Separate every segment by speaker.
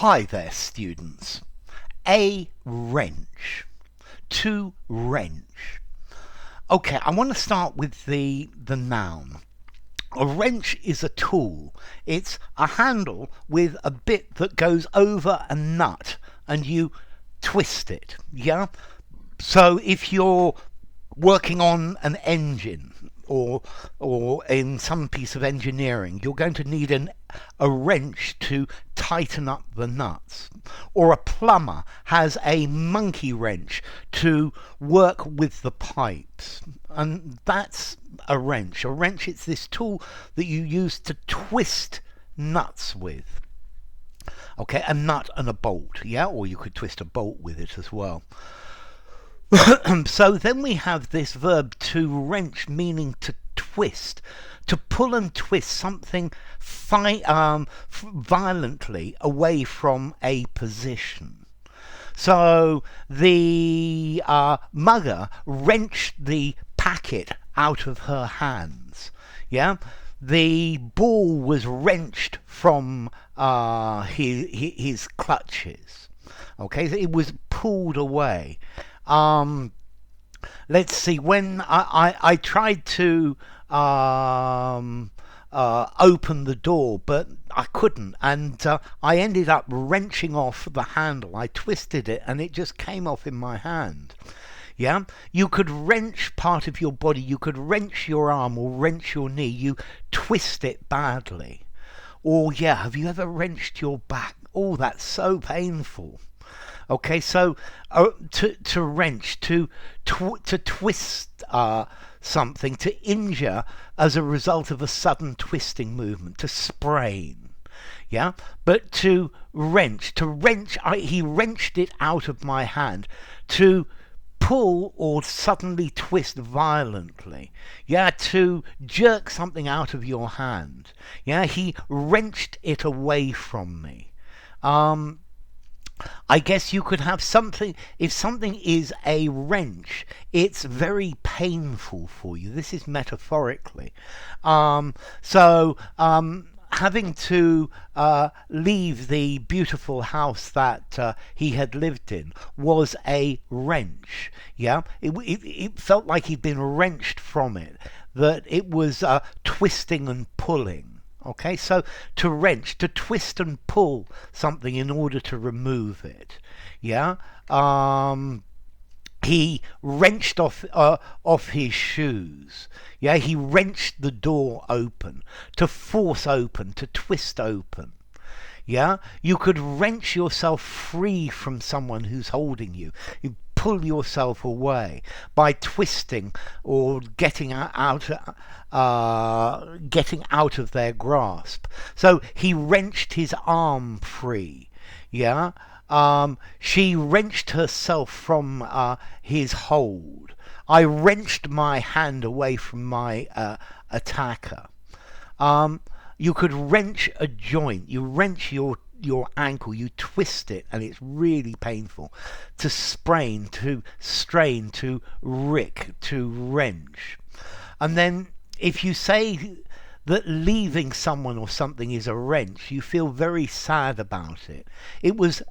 Speaker 1: Hi there, students. A wrench. To wrench. Okay, I want to start with the noun. A wrench is a tool. It's a handle with a bit that goes over a nut and you twist it. Yeah? So if you're working on an engine or in some piece of engineering, you're going to need a wrench to tighten up the nuts. Or a plumber has a monkey wrench to work with the pipes. And that's a wrench. A wrench, it's this tool that you use to twist nuts with. Okay, a nut and a bolt, yeah? Or you could twist a bolt with it as well. So then we have this verb to wrench, meaning to twist, to pull and twist something violently away from a position. So the mugger wrenched the packet out of her hands. Yeah, the ball was wrenched from his clutches. Okay, so it was pulled away. Let's see, when I tried to open the door, but I couldn't, and I ended up wrenching off the handle. I twisted it and it just came off in my hand. Yeah, you could wrench part of your body, you could wrench your arm or wrench your knee, you twist it badly. Or yeah, have you ever wrenched your back? Oh, that's so painful. Okay, so to wrench, to twist something, to injure as a result of a sudden twisting movement, to sprain. Yeah, but to wrench, he wrenched it out of my hand. To pull or suddenly twist violently. Yeah, to jerk something out of your hand. Yeah, he wrenched it away from me. I guess you could have something, if something is a wrench, it's very painful for you. This is metaphorically. Having to leave the beautiful house that he had lived in was a wrench. Yeah, it felt like he'd been wrenched from it, that it was twisting and pulling. Okay, so to wrench, to twist and pull something in order to remove it. Yeah, he wrenched off his shoes. Yeah, he wrenched the door open, to force open, to twist open. Yeah, you could wrench yourself free from someone who's holding you. You pull yourself away by twisting or getting out of their grasp. So he wrenched his arm free. Yeah, she wrenched herself from his hold. I wrenched my hand away from my attacker. You could wrench a joint. You wrench your ankle, you twist it, and it's really painful. To sprain, to strain, to rick, to wrench. And then if you say that leaving someone or something is a wrench, you feel very sad about it. It was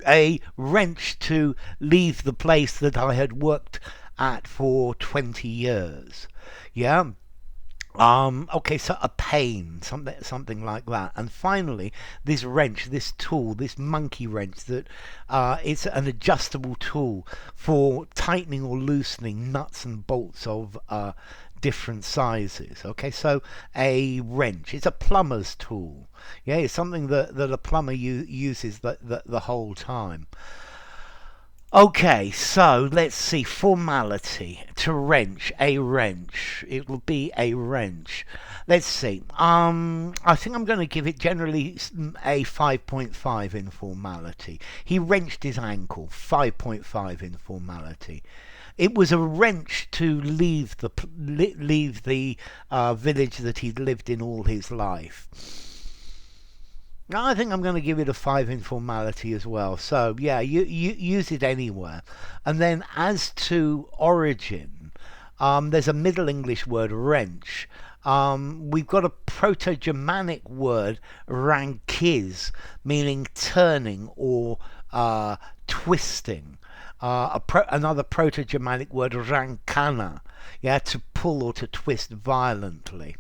Speaker 1: a wrench to leave the place that I had worked at for 20 years. Yeah. Okay, so a pain, something like that. And finally, this wrench, this tool, this monkey wrench, that it's an adjustable tool for tightening or loosening nuts and bolts of different sizes. Okay, so a wrench, it's a plumber's tool. Yeah, it's something that a plumber uses the whole time. Okay, so let's see, formality, to wrench, a wrench, it will be a wrench. Let's see, I think I'm going to give it generally a 5.5 in formality. He wrenched his ankle, 5.5 in formality. It was a wrench to leave the village that he'd lived in all his life. I think I'm going to give it a 5 in formality as well. So yeah, you use it anywhere. And then as to origin, there's a Middle English word, wrench, we've got a Proto-Germanic word, rankiz, meaning turning or twisting. Another Proto-Germanic word, rankana, yeah, to pull or to twist violently.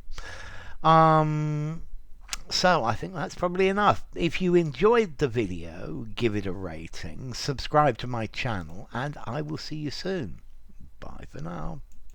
Speaker 1: So I think that's probably enough. If you enjoyed the video, give it a rating, subscribe to my channel, and I will see you soon. Bye for now.